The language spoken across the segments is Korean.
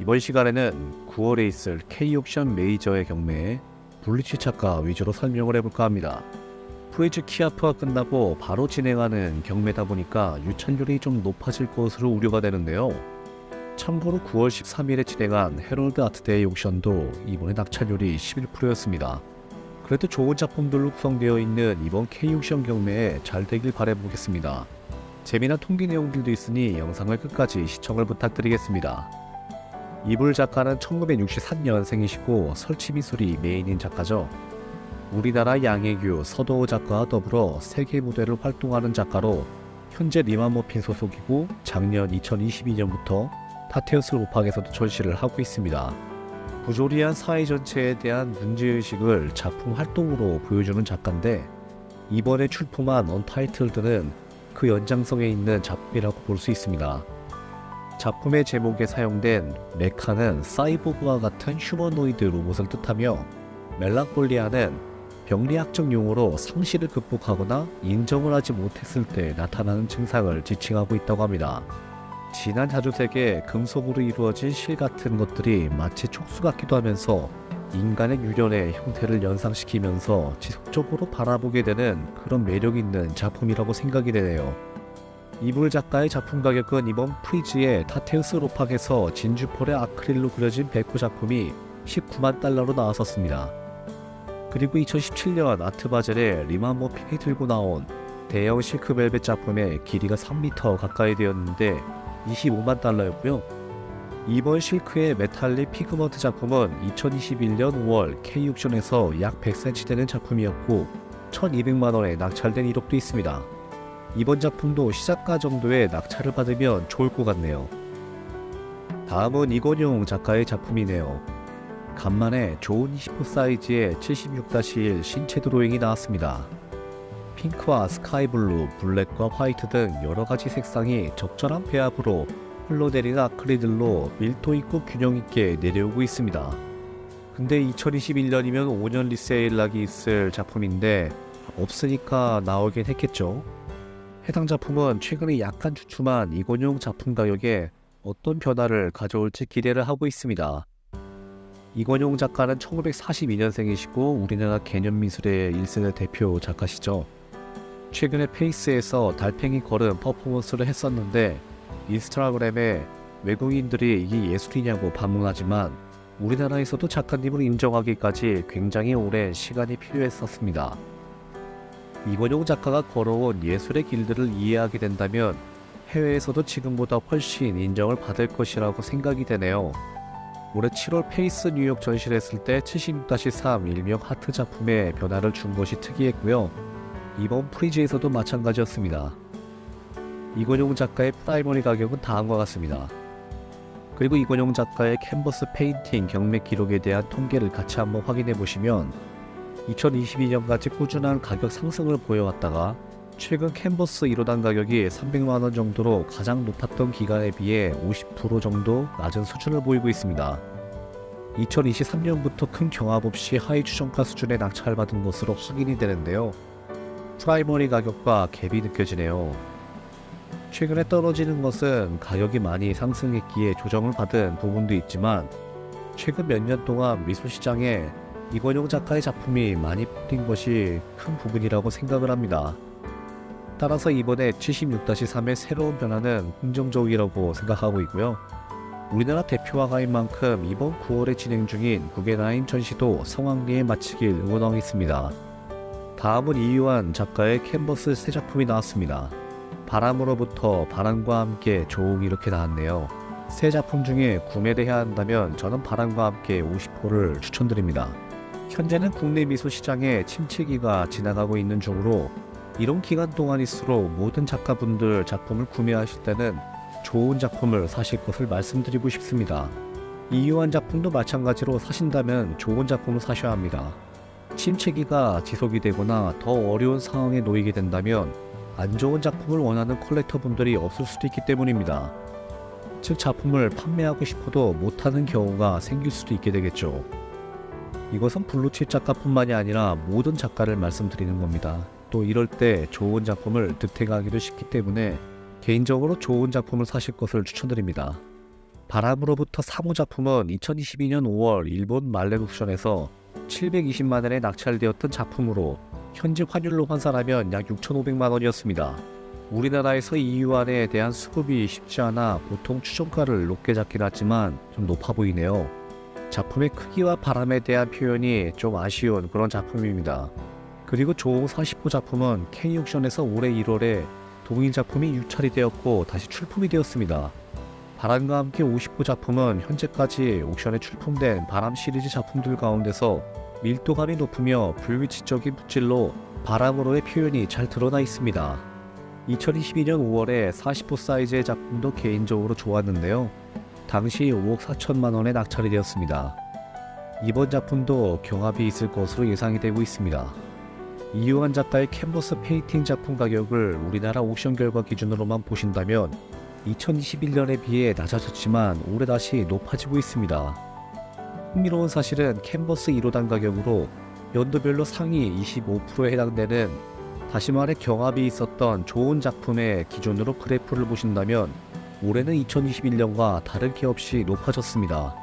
이번 시간에는 9월에 있을 K옥션 메이저의 경매에 블리치 작가 위주로 설명을 해볼까 합니다. 프리즈 키아프가 끝나고 바로 진행하는 경매다 보니까 유찰률이 좀 높아질 것으로 우려가 되는데요. 참고로 9월 13일에 진행한 헤럴드 아트데이 옥션도 이번에 낙찰률이 11%였습니다. 그래도 좋은 작품들로 구성되어 있는 이번 K옥션 경매에 잘 되길 바라보겠습니다. 재미난 통계 내용들도 있으니 영상을 끝까지 시청을 부탁드리겠습니다. 이불 작가는 1963년생이시고 설치미술이 메인인 작가죠. 우리나라 양혜규, 서도호 작가와 더불어 세계 무대를 활동하는 작가로 현재 리마머핀 소속이고 작년 2022년부터 타테우스 로팍에서도 전시를 하고 있습니다. 부조리한 사회 전체에 대한 문제의식을 작품 활동으로 보여주는 작가인데 이번에 출품한 언타이틀드는 그 연장성에 있는 작품이라고 볼 수 있습니다. 작품의 제목에 사용된 메카는 사이보그와 같은 휴머노이드 로봇을 뜻하며 멜랑콜리아는 병리학적 용어로 상실을 극복하거나 인정을 하지 못했을 때 나타나는 증상을 지칭하고 있다고 합니다. 진한 자주색의 금속으로 이루어진 실 같은 것들이 마치 촉수 같기도 하면서 인간의 유련의 형태를 연상시키면서 지속적으로 바라보게 되는 그런 매력 있는 작품이라고 생각이 되네요. 이불 작가의 작품 가격은 이번 프리즈의 타테우스 로팍에서 진주폴의 아크릴로 그려진 백호 작품이 19만 달러로 나왔었습니다. 그리고 2017년 아트바젤에 리마머핀이 들고 나온 대형 실크벨벳 작품의 길이가 3m 가까이 되었는데 25만 달러였고요. 이번 실크의 메탈릭 피그먼트 작품은 2021년 5월 K옥션에서 약 100cm 되는 작품이었고 1200만원에 낙찰된 이력도 있습니다. 이번 작품도 시작가 정도의 낙찰을 받으면 좋을 것 같네요. 다음은 이권용 작가의 작품이네요. 간만에 좋은 20호 사이즈의 76-1 신체 드로잉이 나왔습니다. 핑크와 스카이블루, 블랙과 화이트 등 여러가지 색상이 적절한 배합으로 흘러내리는 아크릴들로 밀도 있고 균형 있게 내려오고 있습니다. 근데 2021년이면 5년 리세일락이 있을 작품인데 없으니까 나오긴 했겠죠. 해당 작품은 최근에 약간 주춤한 이권용 작품 가격에 어떤 변화를 가져올지 기대를 하고 있습니다. 이권용 작가는 1942년생이시고 우리나라 개념미술의 1세대 대표 작가시죠. 최근에 페이스에서 달팽이 걸음 퍼포먼스를 했었는데 인스타그램에 외국인들이 이게 예술이냐고 반문하지만 우리나라에서도 작가님을 인정하기까지 굉장히 오랜 시간이 필요했었습니다. 이권용 작가가 걸어온 예술의 길들을 이해하게 된다면 해외에서도 지금보다 훨씬 인정을 받을 것이라고 생각이 되네요. 올해 7월 페이스 뉴욕 전시를 했을 때 76-3 일명 하트 작품에 변화를 준 것이 특이했고요. 이번 프리즈에서도 마찬가지였습니다. 이권용 작가의 프라이머리 가격은 다음과 같습니다. 그리고 이권용 작가의 캔버스 페인팅 경매 기록에 대한 통계를 같이 한번 확인해 보시면 2022년까지 꾸준한 가격 상승을 보여왔다가 최근 캔버스 1호당 가격이 300만원 정도로 가장 높았던 기간에 비해 50% 정도 낮은 수준을 보이고 있습니다. 2023년부터 큰 경합 없이 하위 추정가 수준의 낙찰받은 것으로 확인이 되는데요. 프라이머리 가격과 갭이 느껴지네요. 최근에 떨어지는 것은 가격이 많이 상승했기에 조정을 받은 부분도 있지만 최근 몇 년 동안 미술시장에 이권용 작가의 작품이 많이 퍼진 것이 큰 부분이라고 생각을 합니다. 따라서 이번에 76-3의 새로운 변화는 긍정적이라고 생각하고 있고요. 우리나라 대표 화가인 만큼 이번 9월에 진행 중인 구겐하임 전시도 성황리에 마치길 응원하겠습니다. 다음은 이유한 작가의 캔버스 새 작품이 나왔습니다. 바람으로부터 바람과 함께 조웅 이렇게 나왔네요. 새 작품 중에 구매를 해야 한다면 저는 바람과 함께 50호를 추천드립니다. 현재는 국내 미술 시장에 침체기가 지나가고 있는 중으로 이런 기간 동안일수록 모든 작가분들 작품을 구매하실 때는 좋은 작품을 사실 것을 말씀드리고 싶습니다. 이유한 작품도 마찬가지로 사신다면 좋은 작품을 사셔야 합니다. 침체기가 지속이 되거나 더 어려운 상황에 놓이게 된다면 안 좋은 작품을 원하는 컬렉터분들이 없을 수도 있기 때문입니다. 즉 작품을 판매하고 싶어도 못하는 경우가 생길 수도 있게 되겠죠. 이것은 블루칩 작가뿐만이 아니라 모든 작가를 말씀드리는 겁니다. 또 이럴 때 좋은 작품을 득템하기도 쉽기 때문에 개인적으로 좋은 작품을 사실 것을 추천드립니다. 바람으로부터 3호 작품은 2022년 5월 일본 말렌 옥션에서 720만 원에 낙찰되었던 작품으로 현지 환율로 환산하면 약 6,500만 원이었습니다. 우리나라에서 이 유안에 대한 수급이 쉽지 않아 보통 추정가를 높게 잡긴 하지만 좀 높아 보이네요. 작품의 크기와 바람에 대한 표현이 좀 아쉬운 그런 작품입니다. 그리고 조홍 40호 작품은 K옥션에서 올해 1월에 동일 작품이 유찰이 되었고 다시 출품이 되었습니다. 바람과 함께 50호 작품은 현재까지 옥션에 출품된 바람 시리즈 작품들 가운데서 밀도감이 높으며 불규칙적인 붓질로 바람으로의 표현이 잘 드러나 있습니다. 2022년 5월에 40호 사이즈의 작품도 개인적으로 좋았는데요. 당시 5억 4천만 원에 낙찰이 되었습니다. 이번 작품도 경합이 있을 것으로 예상이 되고 있습니다. 이유한 작가의 캔버스 페인팅 작품 가격을 우리나라 옥션 결과 기준으로만 보신다면 2021년에 비해 낮아졌지만 올해 다시 높아지고 있습니다. 흥미로운 사실은 캔버스 1호당 가격으로 연도별로 상위 25%에 해당되는, 다시 말해 경합이 있었던 좋은 작품의 기준으로 그래프를 보신다면 올해는 2021년과 다를 게 없이 높아졌습니다.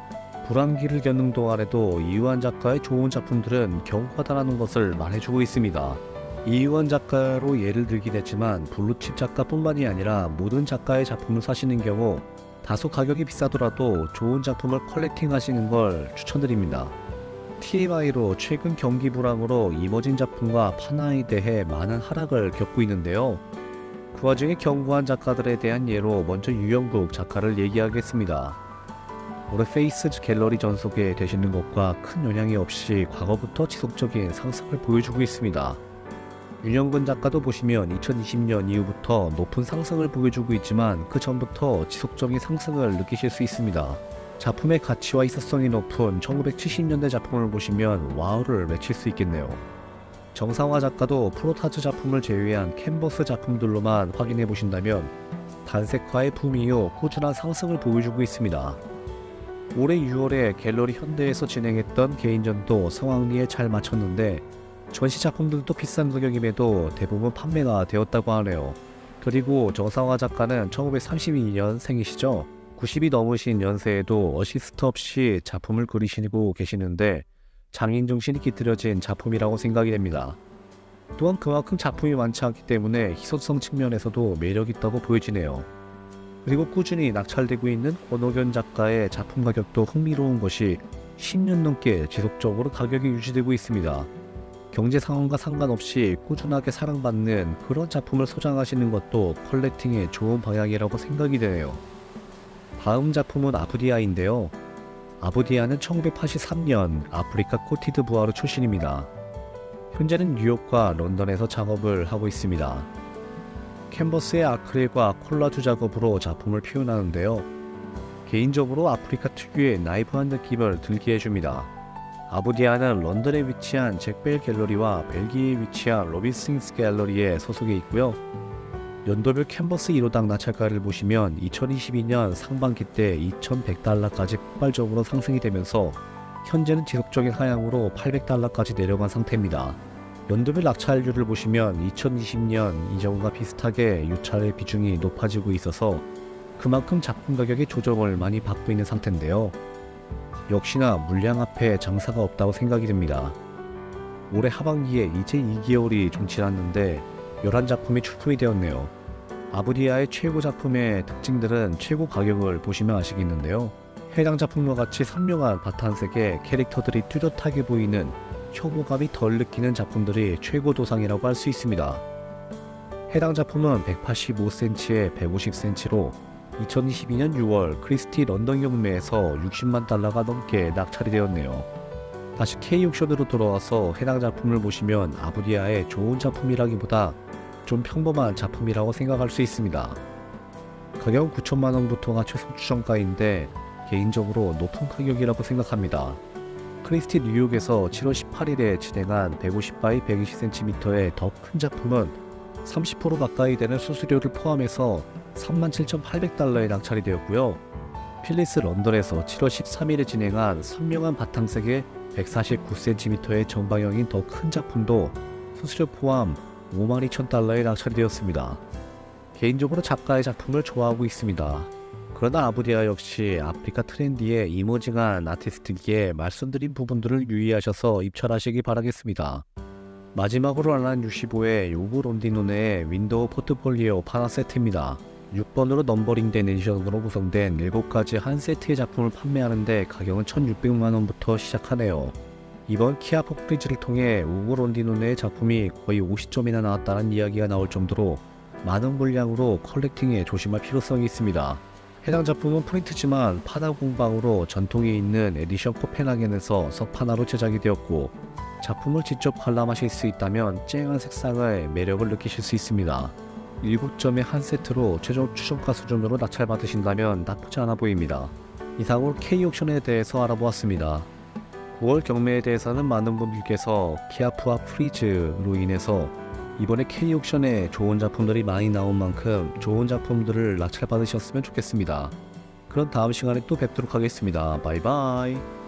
불황기를 겪는 동안에도 이유한 작가의 좋은 작품들은 견고하다는 것을 말해주고 있습니다. 이유한 작가로 예를 들긴 했지만 블루칩 작가뿐만이 아니라 모든 작가의 작품을 사시는 경우 다소 가격이 비싸더라도 좋은 작품을 컬렉팅 하시는 걸 추천드립니다. TMI로 최근 경기 불황으로 이머진 작품과 판화에 대해 많은 하락을 겪고 있는데요. 그 와중에 견고한 작가들에 대한 예로 먼저 유영국 작가를 얘기하겠습니다. 올해 페이스 갤러리 전속에 되시는 것과 큰 영향이 없이 과거부터 지속적인 상승을 보여주고 있습니다. 윤영근 작가도 보시면 2020년 이후부터 높은 상승을 보여주고 있지만 그 전부터 지속적인 상승을 느끼실 수 있습니다. 작품의 가치와 희소성이 높은 1970년대 작품을 보시면 와우를 외칠 수 있겠네요. 정상화 작가도 프로타즈 작품을 제외한 캔버스 작품들로만 확인해 보신다면 단색화의 붐 이후 꾸준한 상승을 보여주고 있습니다. 올해 6월에 갤러리 현대에서 진행했던 개인전도 성황리에 잘 마쳤는데 전시 작품들도 비싼 가격임에도 대부분 판매가 되었다고 하네요. 그리고 정상화 작가는 1932년 생이시죠. 90이 넘으신 연세에도 어시스트 없이 작품을 그리시고 계시는데 장인 정신이 깃들여진 작품이라고 생각이 됩니다. 또한 그만큼 작품이 많지 않기 때문에 희소성 측면에서도 매력있다고 보여지네요. 그리고 꾸준히 낙찰되고 있는 권옥연 작가의 작품 가격도 흥미로운 것이 10년 넘게 지속적으로 가격이 유지되고 있습니다. 경제 상황과 상관없이 꾸준하게 사랑받는 그런 작품을 소장하시는 것도 컬렉팅의 좋은 방향이라고 생각이 되네요. 다음 작품은 아부디아인데요. 아부디아는 1983년 아프리카 코티드 부아르 출신입니다. 현재는 뉴욕과 런던에서 작업을 하고 있습니다. 캔버스의 아크릴과 콜라주 작업으로 작품을 표현하는데요. 개인적으로 아프리카 특유의 나이브한 느낌을 들게 해줍니다. 아부디아는 런던에 위치한 잭벨 갤러리와 벨기에에 위치한 로빈슨스 갤러리에 소속해 있고요. 연도별 캔버스 1호당 낙찰가를 보시면 2022년 상반기 때 2,100달러까지 폭발적으로 상승이 되면서 현재는 지속적인 하향으로 800달러까지 내려간 상태입니다. 연도별 낙찰률을 보시면 2020년 이전과 비슷하게 유찰의 비중이 높아지고 있어서 그만큼 작품 가격의 조정을 많이 받고 있는 상태인데요. 역시나 물량 앞에 장사가 없다고 생각이 됩니다. 올해 하반기에 이제 2개월이 좀 지났는데 11작품이 출품이 되었네요. 아부디아의 최고 작품의 특징들은 최고 가격을 보시면 아시겠는데요. 해당 작품과 같이 선명한 바탕색에 캐릭터들이 뚜렷하게 보이는 혐오감이 덜 느끼는 작품들이 최고 도상이라고 할 수 있습니다. 해당 작품은 185cm에 150cm로 2022년 6월 크리스티 런던 경매에서 60만 달러가 넘게 낙찰이 되었네요. 다시 K옥션으로 돌아와서 해당 작품을 보시면 아부디아의 좋은 작품이라기보다 좀 평범한 작품이라고 생각할 수 있습니다. 가격은 9천만원부터가 최소 추정가인데 개인적으로 높은 가격이라고 생각합니다. 크리스티 뉴욕에서 7월 18일에 진행한 150x 120cm의 더 큰 작품은 30% 가까이 되는 수수료를 포함해서 37,800달러에 낙찰이 되었고요. 필리스 런던에서 7월 13일에 진행한 선명한 바탕색의 149cm의 전방형인 더 큰 작품도 수수료 포함 52,000달러에 낙찰이 되었습니다. 개인적으로 작가의 작품을 좋아하고 있습니다. 그러나 아브리아 역시 아프리카 트렌디의 이머징한 아티스트기에 말씀드린 부분들을 유의하셔서 입찰하시기 바라겠습니다. 마지막으로 알란 65의 요구 론디노네의 윈도우 포트폴리오 파나 세트입니다. 6번으로 넘버링된 에디션으로 구성된 7가지 한 세트의 작품을 판매하는데 가격은 1600만원부터 시작하네요. 이번 키아프 프리즈를 통해 우고 론디노네의 작품이 거의 50점이나 나왔다는 이야기가 나올 정도로 많은 물량으로 컬렉팅에 조심할 필요성이 있습니다. 해당 작품은 프린트지만 파나 공방으로 전통이 있는 에디션 코펜하겐에서 석파나로 제작이 되었고 작품을 직접 관람하실 수 있다면 쨍한 색상의 매력을 느끼실 수 있습니다. 7점의 한 세트로 최종 추정가 수준으로 낙찰받으신다면 나쁘지 않아 보입니다. 이상으로 K옥션에 대해서 알아보았습니다. 9월 경매에 대해서는 많은 분들께서 키아프와 프리즈로 인해서 이번에 K옥션에 좋은 작품들이 많이 나온 만큼 좋은 작품들을 낙찰받으셨으면 좋겠습니다. 그럼 다음 시간에 또 뵙도록 하겠습니다. 바이바이.